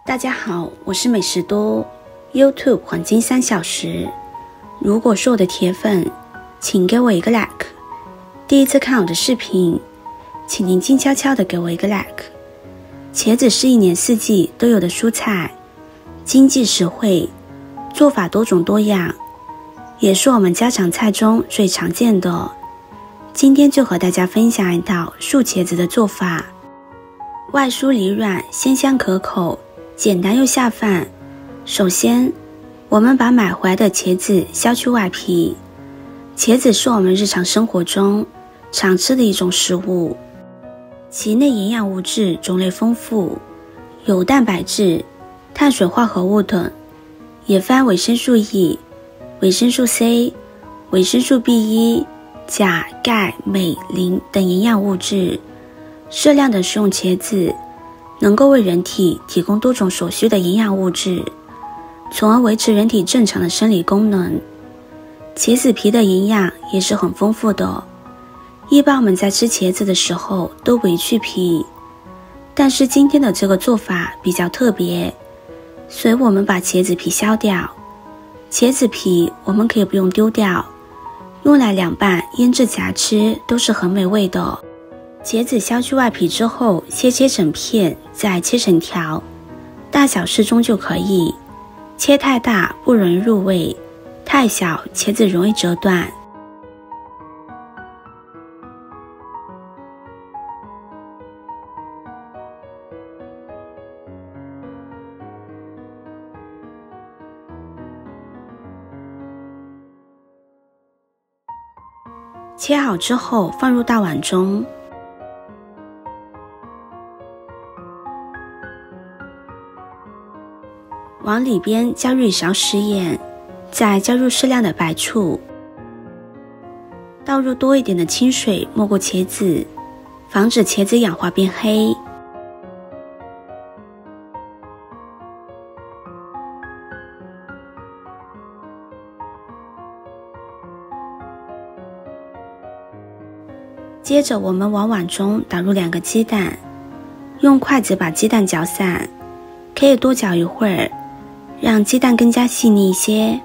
大家好，我是美食多 YouTube 黄金3小时。如果是我的铁粉，请给我一个 like。第一次看我的视频，请您静悄悄地给我一个 like。茄子是一年四季都有的蔬菜，经济实惠，做法多种多样，也是我们家常菜中最常见的。今天就和大家分享一道素茄子的做法，外酥里软，鲜香可口，简单又下饭。首先，我们把买回来的茄子削去外皮。茄子是我们日常生活中常吃的一种食物，其内营养物质种类丰富，有蛋白质、碳水化合物等，也含维生素 E、维生素 C、维生素 B1、钾、钙、镁、磷等营养物质。适量的食用茄子能够为人体提供多种所需的营养物质，从而维持人体正常的生理功能。茄子皮的营养也是很丰富的，一般我们在吃茄子的时候都不去皮，但是今天的这个做法比较特别，所以我们把茄子皮削掉。茄子皮我们可以不用丢掉，用来凉拌、腌制夹吃都是很美味的。茄子削去外皮之后，先切成片，再切成条，大小适中就可以。切太大不容易入味，太小茄子容易折断。切好之后放入大碗中，往里边加入1勺食盐，再加入适量的白醋，倒入多一点的清水没过茄子，防止茄子氧化变黑。接着我们往碗中打入2个鸡蛋，用筷子把鸡蛋搅散，可以多搅一会儿，让鸡蛋更加细腻一些。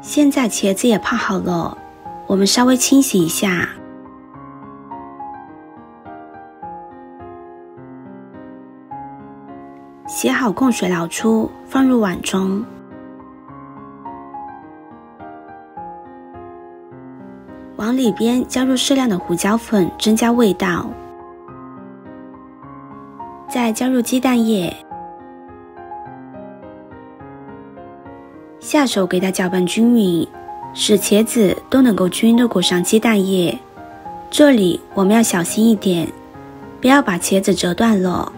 现在茄子也泡好了，我们稍微清洗一下。洗好控水捞出，放入碗中。往里边加入适量的胡椒粉，增加味道。再加入鸡蛋液，下手给它搅拌均匀，使茄子都能够均匀地裹上鸡蛋液。这里我们要小心一点，不要把茄子折断了，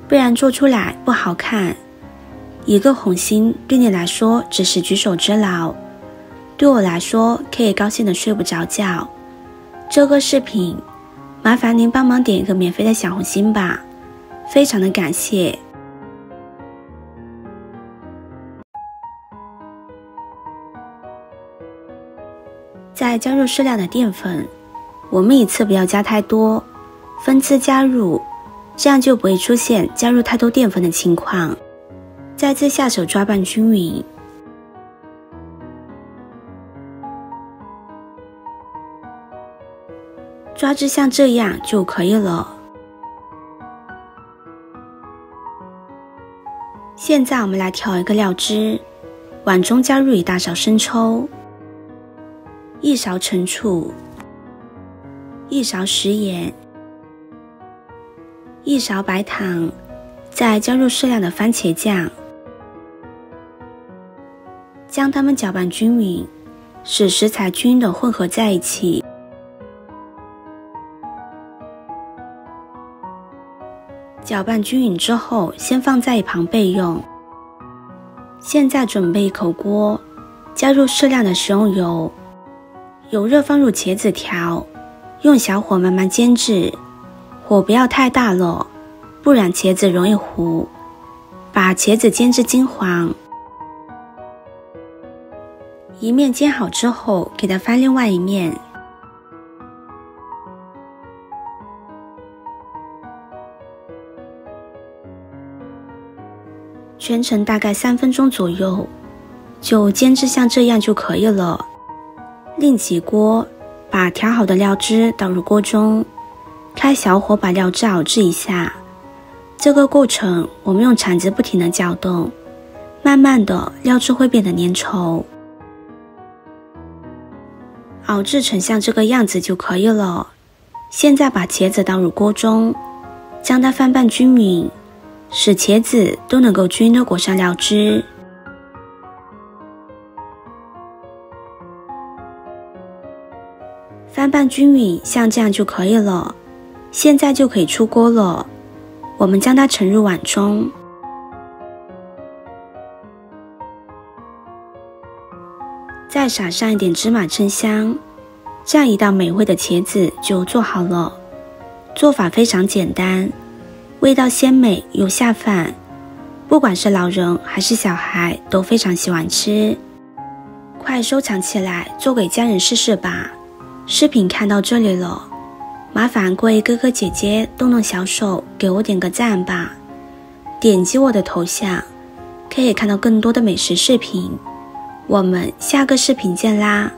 不然做出来不好看。一个红心对你来说只是举手之劳，对我来说可以高兴的睡不着觉。这个视频麻烦您帮忙点一个免费的小红心吧，非常的感谢。再加入适量的淀粉，我们一次不要加太多，分次加入，这样就不会出现加入太多淀粉的情况。再次下手抓拌均匀。抓至像这样就可以了。现在我们来调一个料汁，碗中加入1大勺生抽，1勺陈醋，1勺食盐，1勺白糖，再加入适量的番茄酱，将它们搅拌均匀，使食材均匀地混合在一起。搅拌均匀之后，先放在一旁备用。现在准备一口锅，加入适量的食用油，油热放入茄子条，用小火慢慢煎制，火不要太大了，不然茄子容易糊。把茄子煎至金黄，一面煎好之后，给它翻另外一面。全程大概3分钟左右，就煎至像这样就可以了。另起锅，把调好的料汁倒入锅中，开小火把料汁熬制一下。这个过程我们用铲子不停地搅动，慢慢的料汁会变得粘稠。熬制成像这个样子就可以了。现在把茄子倒入锅中，将它翻拌均匀，使茄子都能够均匀地裹上料汁。翻拌均匀，像这样就可以了。现在就可以出锅了。我们将它盛入碗中。再撒上一点芝麻衬香，这样一道美味的茄子就做好了。做法非常简单，味道鲜美又下饭，不管是老人还是小孩都非常喜欢吃。快收藏起来，做给家人试试吧。视频看到这里了，麻烦各位哥哥姐姐动动小手给我点个赞吧。点击我的头像，可以看到更多的美食视频。我们下个视频见啦！